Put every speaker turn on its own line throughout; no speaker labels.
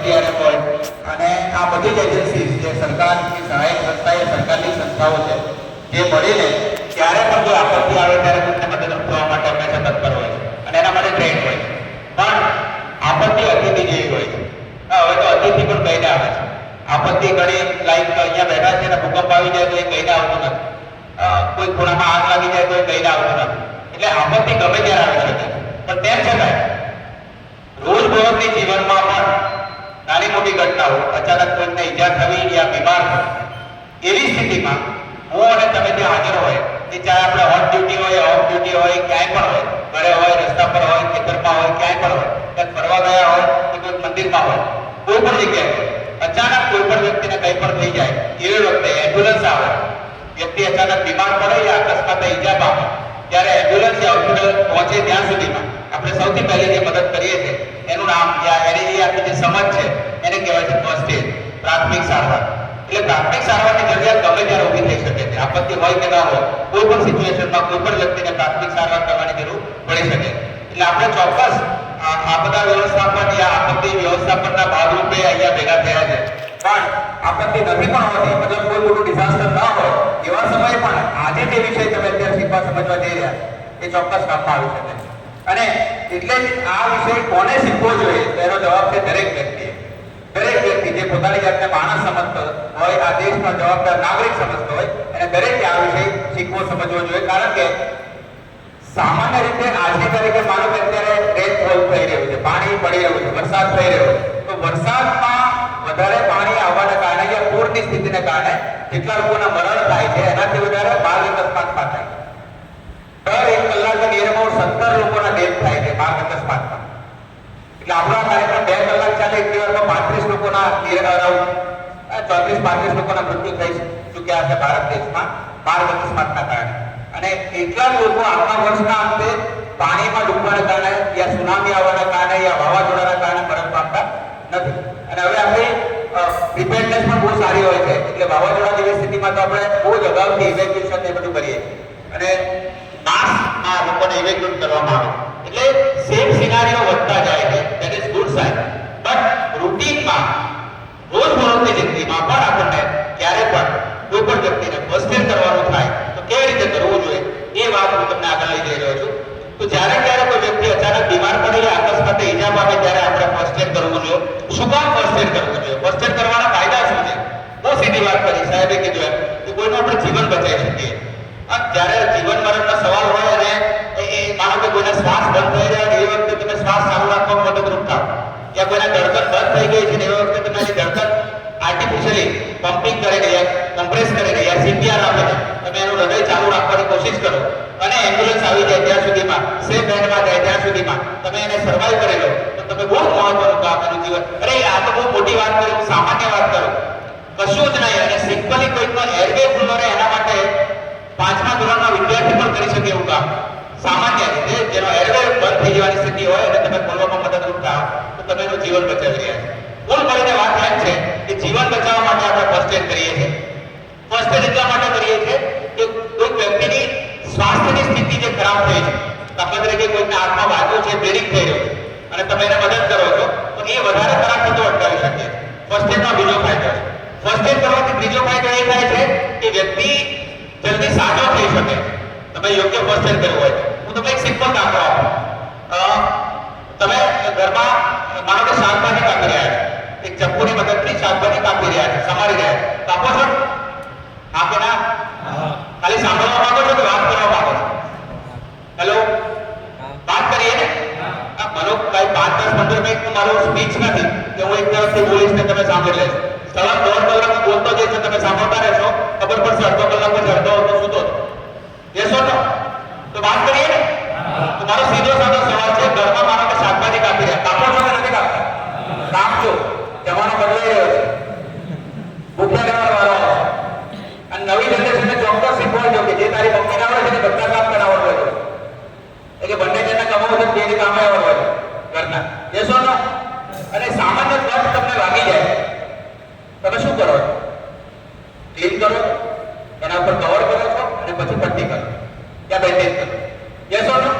NDRF હોય અને આ બધી જ એજન્સી જે સરકારની સહાયક સંસ્થા એ સરકારની સંસ્થાઓ છે જે મળીને ત્યારે પણ જો આપત્તિ આવે ત્યારે તેમને મદદરૂપ થવા માટે હંમેશા તત્પર હોય છે અને એના માટે ટ્રેન હોય છે. પણ આપત્તિ અતિથિ જેવી હોય છે. હવે તો અતિથિ પણ કહીને આવે છે. આપત્તિ ઘણી લાઈક અહીંયા બેઠા છે ને ભૂકંપ આવી જાય તો એ કહીને આવતું નથી. કોઈ ખૂણામાં આગ લાગી જાય તો એ કહીને આવતું નથી. એટલે આપત્તિ ગમે ત્યારે આવી શકે પણ તેમ છતાં રોજબરોજની જીવનમાં પણ નાની મોટી ઘટનાઓ અચાનક કોઈને ઈજા થવી યા બીમાર થવું એવી સ્થિતિમાં હું અને તમે ત્યાં હાજર હોય એ ચાહે આપણે ઓન ડ્યુટી હોય ઓફ ડ્યુટી હોય ક્યાંય પણ હોય ઘરે હોય રસ્તા પર હોય ખેતરમાં હોય ક્યાંય પણ હોય ક્યાંક ફરવા ગયા હોય કે કોઈ મંદિરમાં હોય કોઈ પણ જગ્યાએ અચાનક કોઈ પણ વ્યક્તિને કંઈ પણ થઈ જાય એવી વખતે એમ્બ્યુલન્સ આવે વ્યક્તિ અચાનક બીમાર પડે યા અકસ્માતે ઈજા પામે ત્યારે એમ્બ્યુલન્સ યા હોસ્પિટલ પહોંચે ત્યાં સુધીમાં આપણે સૌથી પહેલી જે મદદ કરીએ છીએ એનું નામ યા એની જે આપણી જે સમજ છે એને કહેવાય છે ફર્સ્ટ એડ પ્રાથમિક સારવાર. એટલે પ્રાથમિક સારવારની જરૂરિયાત ગમે ત્યારે ઊભી થઈ શકે છે. આપત્તિ હોય કે ના હોય કોઈ પણ સિચ્યુએશનમાં કોઈ પણ વ્યક્તિને પ્રાથમિક સારવાર કરવાની જરૂર પડી શકે. એટલે આપણે ચોક્કસ આપદા વ્યવસ્થાપન યા આપત્તિ વ્યવસ્થાપનના ભાગરૂપે અહીંયા ભેગા થયા છે. પણ આપત્તિ નથી પણ હોતી મતલબ કોઈ મોટું ડિઝાસ્ટર ના હોય એવા સમયે પણ આજે જે વિષય તમે અત્યારે શીખવા સમજવા જઈ રહ્યા એ ચોક્કસ કામમાં આવી શકે. અને એટલે જ આ વિષય કોને શીખવો જોઈએ તેનો જવાબ છે દરેક વ્યક્તિએ. દરેક વ્યક્તિ જે પોતાની જાતને માણસ સમજતો હોય આ દેશનો જવાબદાર નાગરિક સમજતો હોય અને દરેકે આ વિષય શીખવો સમજવો જોઈએ. કારણ કે સામાન્ય રીતે આજની તારીખે માનો કે અત્યારે રેનફોલ થઈ રહ્યું છે, પાણી પડી રહ્યું છે, વરસાદ થઈ રહ્યો છે, તો વરસાદમાં વધારે પાણી આવવાના કારણે યા પૂરની સ્થિતિને કારણે જેટલા લોકોના મરણ થાય છે એનાથી વધારે માર્ગ અકસ્માતમાં થાય છે. દર 1 કલાકે નિયરમાં 17 લોકોના ડેથ થાય છે માર્ગ અકસ્માતમાં. એટલે આપણો કાર્યક્રમ 2 કલાક ચાલે એટલી વારમાં 35 લોકોના 34-35 લોકોના મૃત્યુ થઈ ચૂક્યા છે ભારત દેશમાં માર્ગ અકસ્માતના કારણે. અને એટલા લોકો આખા વર્ષના અંતે પાણીમાં ડૂબવાના કારણે યા સુનામી આવવાના કારણે યા વાવાઝોડાના કારણે મરણ પામતા નથી. અને હવે આપણી પ્રિપેરનેસ પણ બહુ સારી હોય છે. એટલે વાવાઝોડા જેવી સ્થિતિમાં તો આપણે બહુ જ અગાઉથી ઇવેક્યુએશન એ બધું કરીએ અને માસમાં લોકોને ઇવેક્યુએટ કરવામાં આવે. એટલે સેફ સિનારીઓ વધતા જાય છે. That is good sign. But રૂટીનમાં રોજબરોજની જિંદગીમાં પણ આપણને ક્યારે પણ કોઈ પણ વ્યક્તિને ફર્સ્ટ એડ કરવાનું થાય તો કેવી રીતે કરવું જોઈએ એ વાત હું તમને આગળ લઈ જઈ રહ્યો છું. તો જ્યારે ક્યારે કોઈ વ્યક્તિ અચાનક બીમાર પડે યા અકસ્માતે ઈજા પામે ત્યારે આપણે ફર્સ્ટ એડ કરવું જોઈએ. શું કામ ફર્સ્ટ એડ કરવું જોઈએ? ફર્સ્ટ એડ કરવાના ફાયદા શું છે? બહુ સીધી વાત કરી સાહેબે કીધું એમ કે કોઈનું આપણે જીવન બચાવી શકીએ. જ્યારે જીવન મરણનો સવાલ હોય અને એ માનો કે કોઈના શ્વાસ બંધ થઈ રહ્યા એ વખતે તમે શ્વાસ ચાલુ રાખવામાં મદદરૂપ થાવ યા કોઈના ધડકન બંધ થઈ ગઈ છે ને એ વખતે તમે એની ધડકન આર્ટિફિશિયલી પમ્પિંગ કરીને યા કમ્પ્રેસ કરીને યા સીપીઆર આપીને તમે એનું હૃદય ચાલુ રાખવાની કોશિશ કરો અને એમ્બ્યુલન્સ આવી જાય ત્યાં સુધીમાં સેફ હેન્ડમાં જાય ત્યાં સુધીમાં તમે એને સર્વાઈવ કરી લો તો તમે બહુ મહત્વનું કામ એનું જીવન. અરે આ તો બહુ મોટી વાત કરી, હું સામાન્ય વાત કરું કશું જ નહીં. અને સિમ્પલી કોઈકનો એરવે ખુલ્લો રહે એના માટે 5મા ધોરણના વિદ્યાર્થી પણ કરી શકે એવું કામ. સામાન્ય રીતે જેનો એરવે બંધ થઈ જવાની સ્થિતિ હોય અને તમે ખોલવામાં મદદરૂપ થાવ તો તમે એનું જીવન બચાવી રહ્યા છો. કુલ મળીને વાત એમ છે કે જીવન બચાવવા માટે આપણે ફર્સ્ટ એડ કરીએ છીએ. ફર્સ્ટ એડ એટલા માટે કરીએ છીએ કે કોઈ વ્યક્તિની સ્વાસ્થ્યની સ્થિતિ જે ખરાબ થઈ છે, દાખલા તરીકે કોઈના હાથમાં વાગ્યું છે, બ્લીડિંગ થઈ રહ્યું છે અને તમે એને મદદ કરો છો તો એ વધારે ખરાબ થતો અટકાવી શકીએ. ફર્સ્ટ એડનો બીજો ફાયદો છે. ફર્સ્ટ એડ કરવાથી ત્રીજો ફાયદો એ થાય છે કે વ્યક્તિ જલ્દી સાજો થઈ શકે. તમે યોગ્ય ફર્સ્ટ એડ કરવું હોય તો હું તમને એક સિમ્પલ દાખલો આપું. તમે ઘરમાં માનો કે શાકભાજી કાપી રહ્યા છો, એક ચપ્પુની મદદથી શાકભાજી કાપી રહ્યા છે, સમારી રહ્યા છે, કાપો છો? હા કે ના? ખાલી સાંભળવા માંગો છો કે વાત કરવા માંગો છો? હેલો, વાત કરીએ ને? મારો કઈ 5-10-15 મિનિટ મારો સ્પીચ નથી કે હું એક તરફથી બોલીશ ને તમે સાંભળી લેશો. સળંગ 1.5 કલાક બોલતો જઈશ તમે સાંભળતા રહેશો, ખબર પડશે અડધો કલાક પછી અડધો સૂતો જશો ને. તો વાત કરીએ ને? તો મારો સીધો સાધો સવાલ છે, ઘરમાં માનો કે શાકભાજી કાપી રહ્યા, કાપો છો કે નથી કાપતા? કાપજો. જમાનો બદલાઈ રહ્યો છે, ભૂખ્યા રહેવાનો વારો આવશે. અને નવી જનરેશનને ચોક્કસ શીખવાડજો કે જે તારી મમ્મીને આવડે છે ને બધા કામ કરાવડો છે. એટલે બંને જણને કમાવું છે બે કામ આવડો છે ઘરના. જશો ને? અને સામાન્ય કફ તમને લાગી જાય તમે શું કરો છો? ક્લીન કરો, એના ઉપર કવર કરો છો અને પછી પટ્ટી કરો યા બેન્ડેજ કરો. જશો ને?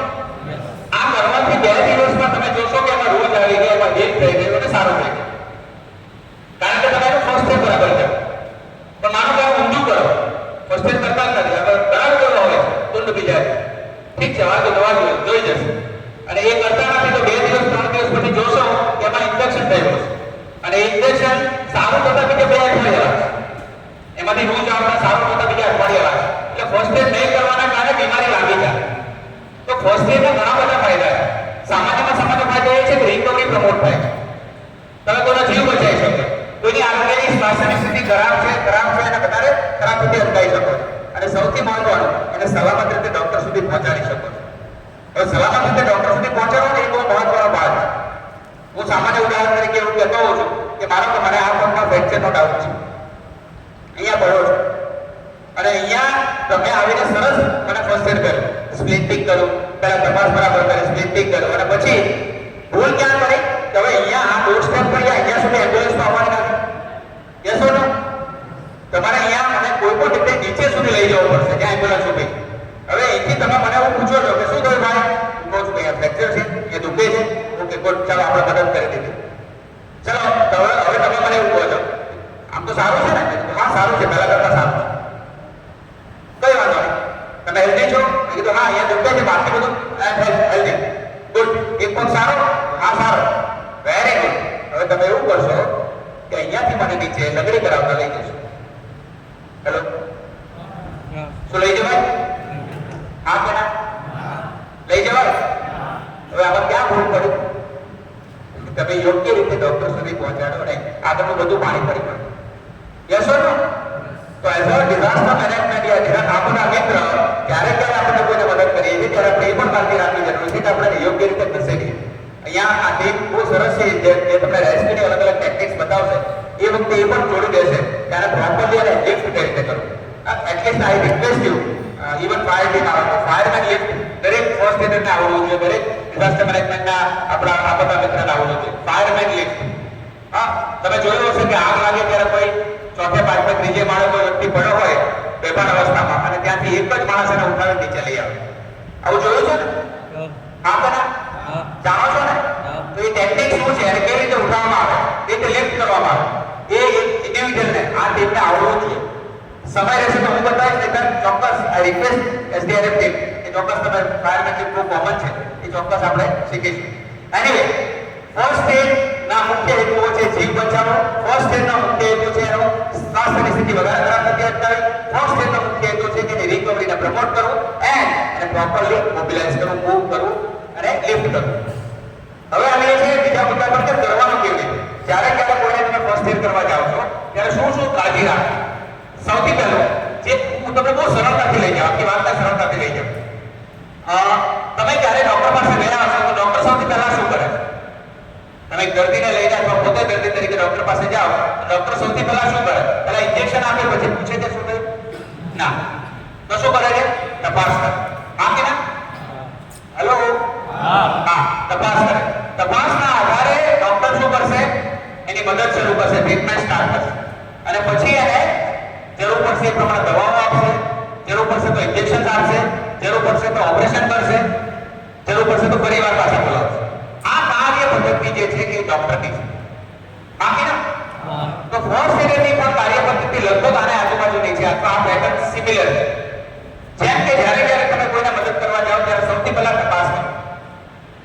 આ કરવાથી 2 દિવસમાં તમે જોશો કે એમાં રોજ આવી ગયા, એમાં હીલ થઈ ગયું અને સારું થઈ ગયું. ફર્સ્ટ એડના ઘણા બધા ફાયદા છે. સામાન્ય ફાયદો એ છે કે રિકવરી પ્રમોટ થાય છે. તમે કોઈનો જીવ બચાવી શકો, કોઈની આરોગ્યની સ્વાસ્થ્યની સ્થિતિ ખરાબ છે એને વધારે ખરાબ રીતે અટકાવી શકો છો. અને સૌથી મહત્વનું, એને સલામત રીતે ડોક્ટર સુધી પહોંચાડી શકો છો. હવે સલામત રીતે ડોક્ટર સુધી પહોંચાડવો એ બહુ મહત્વનો ભાગ છે. હું સામાન્ય ઉદાહરણ તરીકે એવું કહેતો હોઉં છું કે માનો કે મને આ પગમાં ફ્રેક્ચરનો ડાઉટ છે, અહીંયા પડ્યો છું અને અહીંયા તમે આવીને સરસ મને ફર્સ્ટ એડ કર્યું, સ્પ્લિન્ટિંગ કર્યું, પહેલા તપાસ બરાબર કરી, સ્પ્લિન્ટિંગ કર્યું અને પછી ભૂલ ક્યાં કરી કે હવે અહીંયા આ ડોર સ્ટેપ પર અહીંયા સુધી એમ્બ્યુલન્સ આવવાની નથી. યસ ઓર નો? તમારે અહીંયા મને કોઈ પણ રીતે નીચે સુધી લઈ જવું પડશે જ્યાં એમ્બ્યુલન્સ ઊભી. હવે અહીંથી તમે મને એવું પૂછો છો કે શું થયું ભાઈ? હું કહું છું કે અહીંયા ફ્રેક્ચર છે, એ દુખે છે. ઓકે ગુડ, ચાલો આપણે મદદ કરી દીધી. ચલો હવે તમે મને એવું કહો છો આમ તો સારું છે ને? હા સારું છે, પહેલા કરતા સારું છે. કઈ વાંધો નહીં, તમે હેલ્ધી છો? મેં કીધું હા અહીંયા દુખે છે, બાકી બધું હેલ્ધી. ગુડ, એક પગ સારો? હા સારો, વેરી ગુડ. હવે તમે એવું કરશો કે અહીંયાથી મને નીચે લગડી કરાવતા લઈ જશો. હેલો, શું લઈ જવાય? હા કે ના? લઈ જવાય? હવે આમાં ક્યાં ભૂલ પડી? તમે યોગ્ય રીતે ડોક્ટર સુધી પહોંચાડો નહીં, આગળનું બધું પાણી પડી પડે. યસ ઓર નો? તો એઝ અ ડિઝાસ્ટર મેનેજમેન્ટ યા આપણા મિત્ર ક્યારેક આપણે કોઈને મદદ કરીએ છીએ ત્યારે આપણે એ પણ કાળજી રાખવી જરૂરી છે કે આપણે યોગ્ય રીતે ખસેડીએ. અહીંયા આ ટીમ બહુ સરસ છે જે તમને રેસ્ક્યુની અલગ અલગ ટેક્ટિક્સ બતાવશે. એ વખતે એ પણ જોડી દેશે કે આને પ્રોપરલી અને લિફ્ટ કઈ રીતે કરવું. At least I request you, even fire team આવે તો ફાયરમેન લિફ્ટ દરેક ફર્સ્ટ એડરને આવડવું જોઈએ, દરેક ડિઝાસ્ટર મેનેજમેન્ટના આપણા આપણા મિત્રને આવડવું જોઈએ. Fireman lift. હા, તમે જોયું હશે કે આગ લાગે ત્યારે કોઈ ચોથે પાંચમે ત્રીજે માળે કોઈ વ્યક્તિ પડ્યો હોય બેભાન અવસ્થામાં અને ત્યાંથી એક જ માણસ એને ઉઠાવી નીચે લઈ આવે. આવું જોયું છે ને? હા કે ના? જાણો છો ને? તો એ ટેકનિક શું છે અને કેવી રીતે ઉઠાવવામાં આવે, એ રીતે લિફ્ટ કરવામાં આવે, એ ઇન્ડિવિજ્યુઅલને આ ટીમને આવડવું જોઈએ. સમય રહેશે તો હું બતાવીશ, એટલે ચોક્કસ આઈ રિક્વેસ્ટ એસડીઆરએફ ટીમ એ ચોક્કસ તમે ફાયરમેન ટીમ બહુ કોમન છે એ ચોક્કસ આપણે શીખીશું. એનીવે, ફર્સ્ટ એડ ના મુખ્ય હેતુઓ છે જીવ બચાવવો. ફર્સ્ટ એડ નો મુખ્ય હેતુ છે એનો સ્વાસ્થ્યની સ્થિતિ વધારે ખરાબ થતી અટકાવી. ફર્સ્ટ એડ નો મુખ્ય હેતુ છે કે એની રિકવરીને પ્રમોટ કરવું અને પ્રોપરલી મોબિલાઇઝ કરવું, મૂવ કરવું અને લિફ્ટ કરવું. હવે આવીએ છીએ બીજા મુદ્દા પર કે કરવાનું કેવી રીતે. જ્યારે ક્યારે કોઈને તમે ફર્સ્ટ એડ કરવા જાઓ છો ત્યારે શું શું કાળજી રાખવી. સૌથી પહેલું જે હું તમને બહુ સરળતાથી લઈ જાઉં, આખી વાતને સરળતાથી લઈ જાઉં. તમે જ્યારે ડોક્ટર પાસે ગયા હશો તો ડોક્ટર સૌથી પહેલા શું કરે? તમે દર્દીને લઈને અથવા પોતે દર્દી તરીકે ડોક્ટર પાસે જાઓ તો ડોક્ટર સૌથી પહેલા શું કરે? પહેલા ઇન્જેક્શન આપે, પછી પૂછે છે શું થયું? ના, તો શું કરે છે? તપાસ કરે. હા કે ના? હેલો, હા, તપાસ કરે. તપાસના આધારે ડોક્ટર શું કરશે? એની મદદ શરૂ કરશે, ટ્રીટમેન્ટ સ્ટાર્ટ કરશે અને પછી એને જરૂર પડશે એ પ્રમાણે દવાઓ આપશે, જરૂર પડશે તો ઇન્જેક્શન આપશે, જરૂર પડશે તો ઓપરેશન કરશે, જરૂર પડશે તો પરિવાર પાસે બોલાવશે. આ કાર્ય પદ્ધતિ જે છે એ ડોક્ટરની છે. બાકી ના તો ફર્સ્ટ એડની પણ કાર્ય પદ્ધતિ લગભગ આને આજુબાજુની છે અથવા આ પેટર્ન સિમિલર છે. જેમ કે જ્યારે તમે કોઈને મદદ કરવા જાઓ ત્યારે સૌથી પહેલા તપાસ કરો.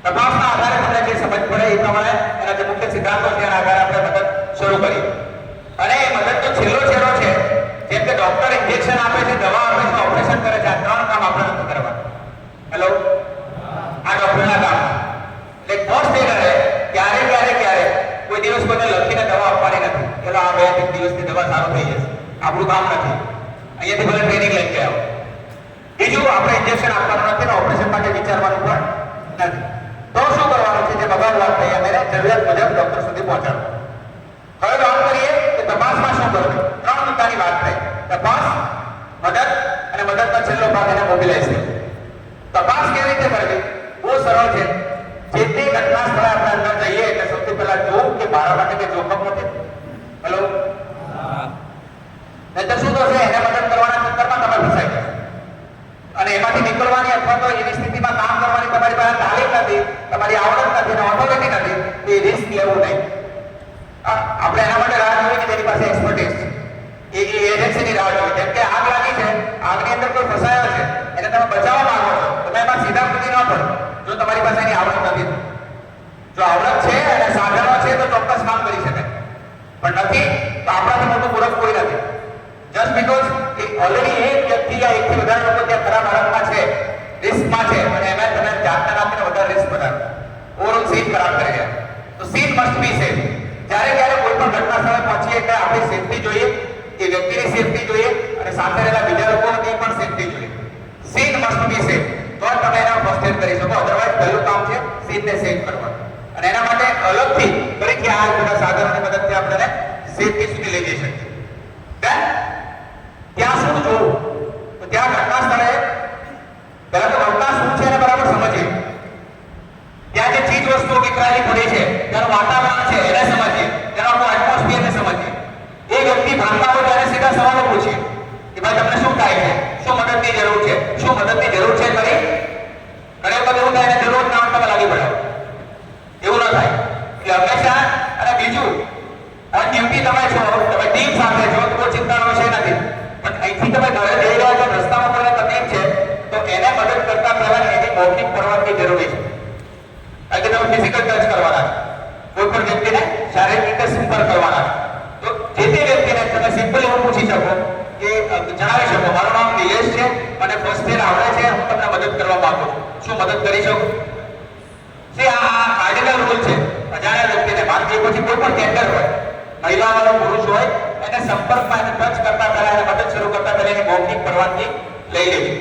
તપાસના આધારે તમને જે સમજ પડે એ પ્રમાણે એના જે મુખ્ય સિદ્ધાંતો છે એના આધારે આપણે મદદ શરૂ કરીએ. અને એ મદદનો છેલ્લો છે જેમ કે ડોક્ટર ઇન્જેક્શન આપે છે, દવા આપે છે, ઓપરેશન કરે છે, આ ત્રણ કામ આપણે નથી કરવાનું. હેલો, આ ડોક્ટરના કામ. એટલે ફર્સ્ટ એડરે ક્યારે કોઈ દિવસ કોઈને લખીને દવા આપવાની નથી. ચલો આ 2-3 દિવસની દવા સારું થઈ જશે, આપણું કામ નથી. અહીંયાથી ભલે ટ્રેનિંગ લઈ ગયા. બીજું, આપણે ઇન્જેક્શન આપવાનું નથી ને ઓપરેશન માટે વિચારવાનું પણ નથી. તો શું કરવાનું છે? જે બગાડ વાત થઈ એને જરૂરિયાત મુજબ ડોક્ટર સુધી પહોંચાડવું. હવે વાત કરીએ કે તપાસમાં શું કરવું. 3 મુદ્દાની વાત થઈ: તપાસ, મદદ અને મદદનો છેલ્લો ભાગ એને મોબિલાઇઝ કરવું. તપાસ કેવી રીતે કરવી? બહુ સરળ છે. જે તે ઘટના સ્થળે આપણે અંદર જઈએ એટલે સૌથી પહેલા જોવું કે મારા માટે કે જોખમ નથી. હેલો, નહીં તો શું થશે? એને મદદ કરવાના ચક્કરમાં તમે ફસાઈ જશો અને એમાંથી નીકળવાની અથવા તો એવી સ્થિતિમાં કામ કરવાની તમારી પાસે તાલીમ નથી, તમારી આવડત નથી અને ઓથોરિટી નથી, તો એ રિસ્ક લેવું નહીં. આપણે એના માટે રાહ જોઈએ કે તેની પાસે એક્સપર્ટીઝ છે. એ એજન્સીની રાહ જોઈએ. જેમ કે આગ લાગી છે, આગની અંદર કોઈ ફસાયો છે, એને તમે બચાવવા માંગો છો, તમે એમાં સીધા કૂદી ન પડો જો તમારી પાસે એની આવડત નથી. જો આવડત છે અને સાધનો છે તો ચોક્કસ કામ કરી શકાય, પણ નથી તો આપણાથી મોટું મૂર્ખ કોઈ નથી. જસ્ટ બીકોઝ ઓલરેડી એક વ્યક્તિ યા એકથી વધારે લોકો ત્યાં ખરાબ હાલતમાં છે, રિસ્કમાં છે અને એમાં તમે વધારો, ઓવરઓલ સીન ખરાબ કરી રહ્યા. તો સીન મસ્ટ બી સેફ. જ્યારે ક્યારે કોઈ પણ ઘટના સ્થળે પહોંચીએ એટલે આપણી સેફટી જોઈએ, એ વ્યક્તિની સેફટી જોઈએ અને સાથે રહેલા બીજા લોકોની પણ સેફટી જોઈએ. Scene must be safe. તો તમે એના ફર્સ્ટ એડ કરી શકો. અધરવાઇઝ પહેલું કામ છે સીનને સેફ કરવાનું. અને એના માટે અલગથી ફરીથી આ બધા સાધનોની મદદથી આપણે સેફટી સુધી લઈ જઈ શકીએ. ત્યાં શું જોવું? તો ત્યાં ઘટના સ્થળે પહેલા તો ઘટના શું છે એને બરાબર સમજીએ. ત્યાં જે ચીજ વસ્તુઓ વિખરાયેલી પડી છે, તેનું વાતાવરણ છે એને સમજીએ, તેનો આખો એટમોસ્ફિયરને સમજીએ. એ વ્યક્તિ ભાગતા હોય ત્યારે સીધા સવાલો પૂછીએ કે ભાઈ તમને શું થાય છે, શું મદદની જરૂર છે, શું મદદની જરૂર છે કરી. ઘણી વખત એવું થાય એને જરૂર ના હોય તમે લાગી પડે. એવું ન થાય. એટલે હંમેશા. અને બીજું, ઓન ડ્યુટી તમે છો, તમે ટીમ સાથે છો તો કોઈ ચિંતાનો વિષય નથી. પણ અહીંથી તમે ઘરે જઈ રહ્યા છો, રસ્તામાં કોઈને તકલીફ છે તો એને મદદ કરતા પહેલા એની મૌખિક પરવાનગી જરૂરી છે. કારણ કે તમે ફિઝિકલ ટચ કરવાના છો, કોઈ પણ વ્યક્તિને શારીરિક રીતે સંપર્ક કરવાના છો. તો જે તે વ્યક્તિને તમે સિમ્પલ એવું પૂછી શકો કે જણાવી શકો મારું નામ નિલેશ છે, મને ફર્સ્ટ એડ આવડે છે, હું તમને મદદ કરવા માંગુ છું, શું મદદ કરી શકું? આ કાર્ડિનલ રૂલ છે. અજાણ્યા વ્યક્તિને માનવી પછી કોઈ પણ જેન્ડર હોય, મહિલા હોય પુરુષ હોય, એને સંપર્કમાં એને ટચ કરતા પહેલા એને મદદ શરૂ કરતા પહેલા એની મૌખિક પરવાનગી લઈ લેવી.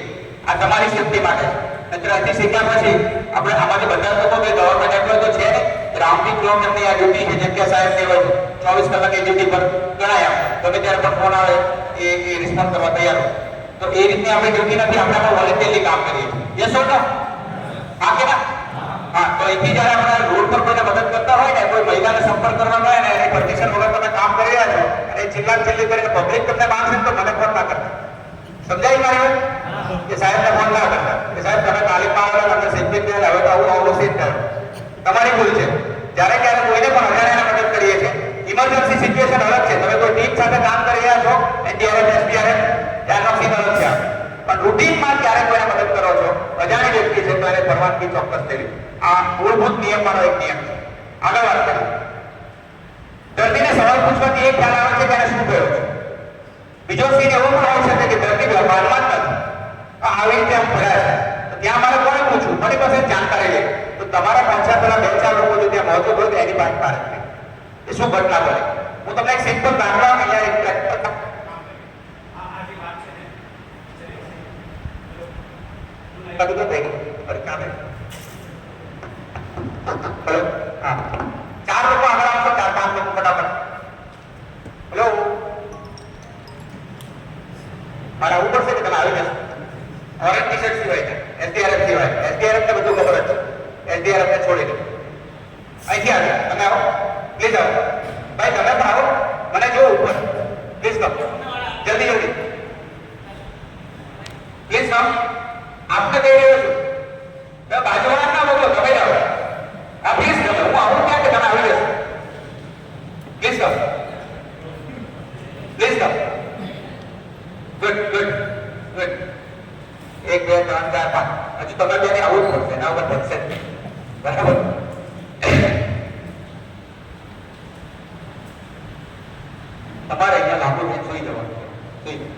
આ તમારી સેફટી માટે છે. નહીતર અહીંથી શીખ્યા પછી આપણે આમાંથી બધા લોકો કે ગવર્મેન્ટ એમ્પ્લોય તો છે ને, રાઉન્ડ ક્લોક એમની આ ડ્યુટી છે, જેમ કે સાહેબની હોય 24 કલાક એ ડ્યુટી પર ગણાય. ગમે ત્યારે પણ ફોન આવે એ રિસ્પોન્ડ કરવા તૈયાર હોય. તો એ રીતની આપણી ડ્યુટી નથી, આપણે પણ વોલેન્ટિયરલી કામ કરીએ છીએ. યસ ઓર નો? હા કે ના? હા. તો અહીંથી જ્યારે આપણે રોડ પર કોઈને મદદ કરતા હોય ને, કોઈ મહિલાને સંપર્ક કરવાનો હોય ને, એની પરમિશન વગર તમે કામ કરી રહ્યા છો અને ચિલ્લા ચિલ્લી કરીને પબ્લિક તમને માંગશે તો મને ફોન ના કરતા. સમજાય મારી વાત? કે સાહેબને ફોન ના કરતા કે સાહેબ તમે તાલીમમાં આવેલા, તમને સેફટી ક્લિયર હવે તો આવું સીટ થયો. તમારી ભૂલ છે. જ્યારે ક્યારે કોઈને પણ અજાણ્યાને મદદ કરીએ છીએ, ઇમરજન્સી સિચ્યુએશન અલગ છે. તમે કોઈ ટીમ સાથે કામ કરી રહ્યા છો, એનડીઆરએફ, એસડીઆરએફ, ત્યારનો સીન અલગ છે. પણ રૂટીનમાં ક્યારે કોઈને મદદ કરો છો, અજાણી વ્યક્તિ છે તો એને પરવાનગી ચોક્કસ લેવી. આ મૂળભૂત નિયમમાંનો એક નિયમ છે. આગળ વાત કરીએ. દર્દીને સવાલ પૂછવાથી એક ખ્યાલ આવે છે કે એને શું થયું છે. બીજો સીન એવો પણ હોઈ શકે કે દર્દી વ્યવહારમાં જ નથી, આવી રીતે આમ ભર્યા છે, તો ત્યાં મારે કોને પૂછવું? મારી પાસે જાણકારી લે. તો તમારા પાછા પેલા 2-4 લોકો જો ત્યાં મોજૂદ હોય તો એની પાસે મારે એ શું ઘટના બની. હું તમને એક સિમ્પલ દાખલો અહીંયા એક હેલો. હા, 4 લોકો આગળ આવશો, 4-5 લોકો ફટાફટ. હેલો, મારે આવું પડશે કે તમે આવી જશો? ઓરેન્જ ટી શર્ટ સિવાય છે, એસડીઆરએફ સિવાય. એસડીઆરએફ ને બધું ખબર જ છે, એસડીઆરએફ ને છોડી દો. અહીંથી આવો, તમે આવો, પ્લીઝ આવો. ભાઈ તમે પણ આવો, મને જો ઉપર પ્લીઝ કમ, જલ્દી જલ્દી પ્લીઝ કમ. આપને કહી રહ્યો છું, બાજુવાળા ના બોલો, તમે જાઓ. હા પ્લીઝ તમે, હું આવું ક્યાં કે તમે આવી જશો? Please come, please come. Good good good. 1 2 3 4 5. હજુ તમે બેને આવું જ પડશે, એના ઉપર પડશે બરાબર. તમારે અહીંયા લાંબુ થઈને સુઈ જવાનું. સુઈ જાઓ.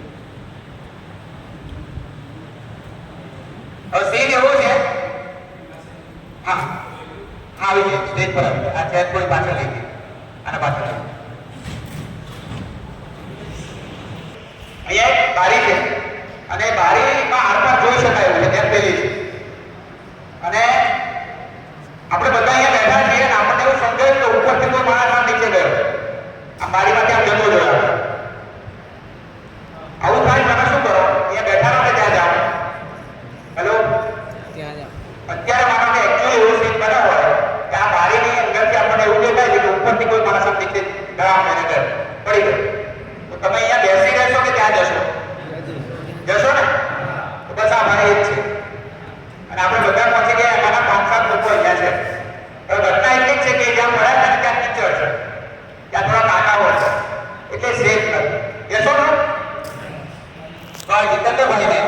હવે સીન એવો છે. હા હા, આવી જાય સ્ટેજ પર આવી જાય. આ ચેર થોડી પાછળ લઈ ગઈ, આના પાછળ લઈ અહીંયા એક બારી છે અને બારીમાં આરપાર જોઈ શકાય એવું છે, તેમ પેલી છે. અને આપણે બધા અહીંયા બેઠા છીએ અને આપણને એવું સમજાય કે ઉપરથી કોઈ માણસ આ નીચે ગયો, આ બારીમાંથી આમ જતો જોયો. આવું થાય તમે શું કરો? અહીંયા બેઠા રહો કે ત્યાં જાઓ? હેલો, અત્યારે માનો કે એકચ્યુઅલી એવો સીન બન્યો હોય કે આ બારીની અંદરથી આપણને એવું દેખાય છે કે ઉપરથી કોઈ માણસ આમ નીચે ગળામાં એને ગયો પડી ગયો. તો તમે અહીંયા બેસી રહેશો કે ત્યાં જશો? જશો ને? તો બસ આ ભાઈ જ છે. અને આપણે બધા પહોંચી ગયા, એમાંના 5-7 લોકો અહીંયા છે. હવે ઘટના એટલી જ છે કે જ્યાં પડ્યા છે ત્યાં ટીચર છે, ત્યાં થોડા કાકાઓ છે, એટલે સેફ નથી. જશો ને? તો આ જીતેન્દ્રભાઈને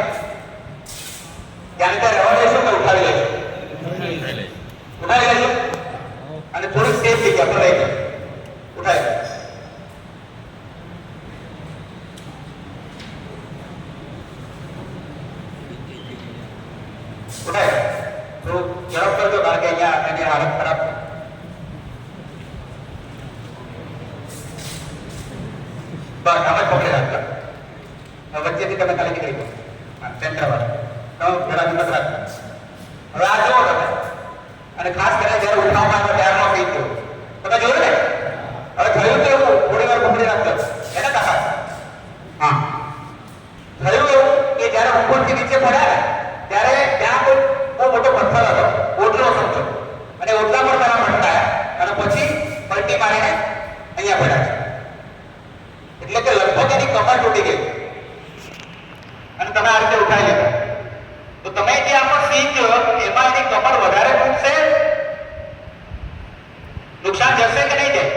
ત્યાં ત્યાં રહેવા દેશો કે ઉઠાવી લેશો? ઉઠાવી લેશો અને થોડીક સેફ જગ્યા પર લઈ જશો. ઉઠાવી બસ આમ જ પકડી રાખજો. હવે વચ્ચેથી તમે ખાલી નીકળી ગયો. હા, સેન્ટર વાળા તો જરા હિંમત રાખજો. હવે આ જુઓ તમે, અને ખાસ કરીને જ્યારે ઉઠાવવામાં આવ્યો ત્યારનો થઈ ગયો તમે જોયું ને. હવે થયું તો એવું, થોડી વાર પકડી રાખજો એને તાકાત. હા, થયું એવું કે જ્યારે ઉપરથી નીચે પડ્યા ને ત્યારે ત્યાં કોઈ બહુ મોટો પથ્થર હતો, ઓટલો સમજો, અને ઓટલા પર પેલા ભટકાયા અને પછી પલટી મારીને અહીંયા પડ્યા છે. એટલે કે લગભગ એની કમર તૂટી ગઈ અને તમે આ રીતે ઉઠાવી લીધા. તો તમે જે આમાં શીખ્યો એમાં એની કમર વધારે તૂટશે, નુકસાન જશે કે નહીં જાય?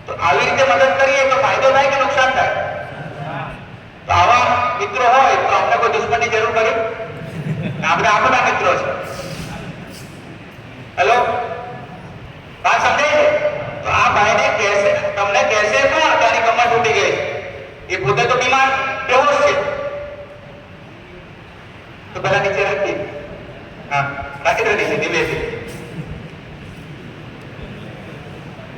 તો આવી રીતે મદદ કરીએ તો ફાયદો થાય કે નુકસાન થાય? તો આવા મિત્રો હોય તો અમને કોઈ દુશ્મનની જરૂર પડી? આપણે આપણા મિત્રો છે. હેલો, વાત સમજાય છે? તો આ ભાઈને કહેશે, તમને કહેશે કોણ કે આની કમર તૂટી ગઈ? એ પોતે તો બીમાર બેહોશ છે. તો પહેલા નીચે રાખી, હા રાખી દો નીચે ધીમેથી.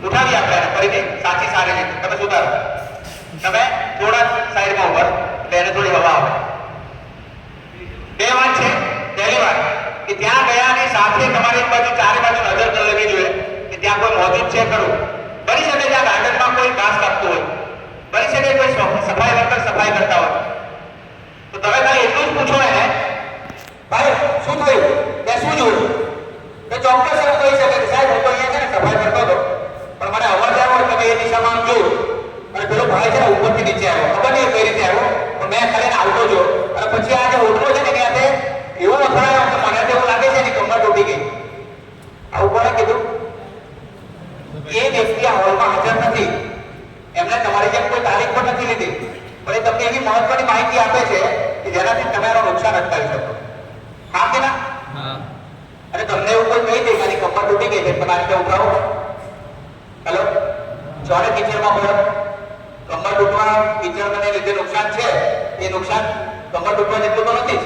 ઉઠાવી આપણે ફરીથી સાચી સારી રીતે તમે સુધારો. તમે થોડા સાઈડમાં ઉપર એટલે એને થોડી હવા આવે. બે વાત છે. પહેલી વાત કે ત્યાં ગયાની સાથે તમારી બાજુ ચારે બાજુ નજર કરી લેવી જોઈએ કે ત્યાં કોઈ મોજૂદ છે ખરું. બની શકે ત્યાં ગાર્ડનમાં કોઈ ઘાસ કાપતું હોય, બની શકે કોઈ સફાઈ વર્કર સફાઈ કરતા હોય. તો તમે ખાલી એટલું જ પૂછો એને, ભાઈ શું થયું, ત્યાં શું જોયું? તો ચોક્કસ એવું કહી શકે કે સાહેબ હું તો અહીંયા છે ને સફાઈ કરતો હતો પણ મને અવાજ આવ્યો એટલે મેં એ દિશામાં આમ જોયું અને પેલો ભાઈ છે ને ઉપરથી નીચે આવ્યો, ખબર નહીં કઈ રીતે આવ્યો પણ મેં ખાલી આવતો જો અને પછી આ જે ઓટલો છે ને ત્યાં એવો અથડાયો કે મને તો એવું લાગે છે એની કમર તૂટી ગઈ. આવું કોણે કીધું? એ વ્યક્તિ આ હોલમાં હાજર નથી, એમને તમારી જેમ કોઈ તારીખ પણ નથી લીધી, પણ એ તમને એવી મહત્વની માહિતી આપે છે કે જેનાથી તમારું નુકસાન અટકાવી શકો. હા કે ના? અને તમને એવું કોઈ કહી દે કે આની કમર તૂટી ગઈ છે તમારે રીતે ઉભરાવો. હેલો, ચોરે કિચડમાં પડ્યો, કમર તૂટવા કિચડને લીધે નુકસાન છે, એ નુકસાન કમર તૂટવા જેટલું તો નથી જ.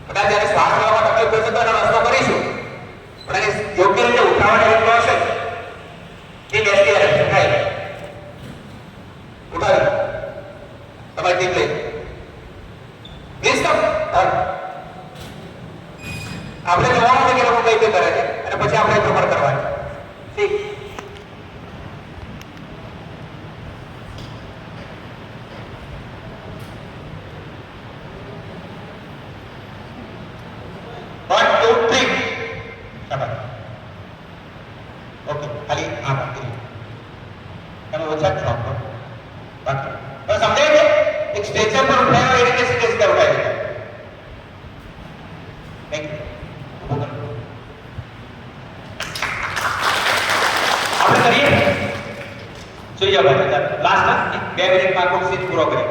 કદાચ જ્યારે શ્વાસ લેવામાં તકલીફ થશે તો એનો રસ્તો કરીશું, પણ એને યોગ્ય રીતે ઉઠાવવાનો રસ્તો હશે એ બેસતી રહે થાય. ઉઠાવી તમારી ટીમ લઈ પ્લીઝ કમ. આપણે જોવાનું છે કે લોકો કઈ રીતે કરે છે અને પછી આપણે પ્રમાણ કરવાની. ઠીક, ઓકે ખાલી આ બાકી તમે ઓછા છો બાકી તો સમજાય છે. એક સ્ટેશન પર ઉઠાયો એ રીતે સીધે સીધા ઉઠાઈ દીધા. Thank you. આપણે કરીએ જોઈએ ભાઈ લાસ્ટ 2 મિનિટમાં કોર્સ પૂરો કરી.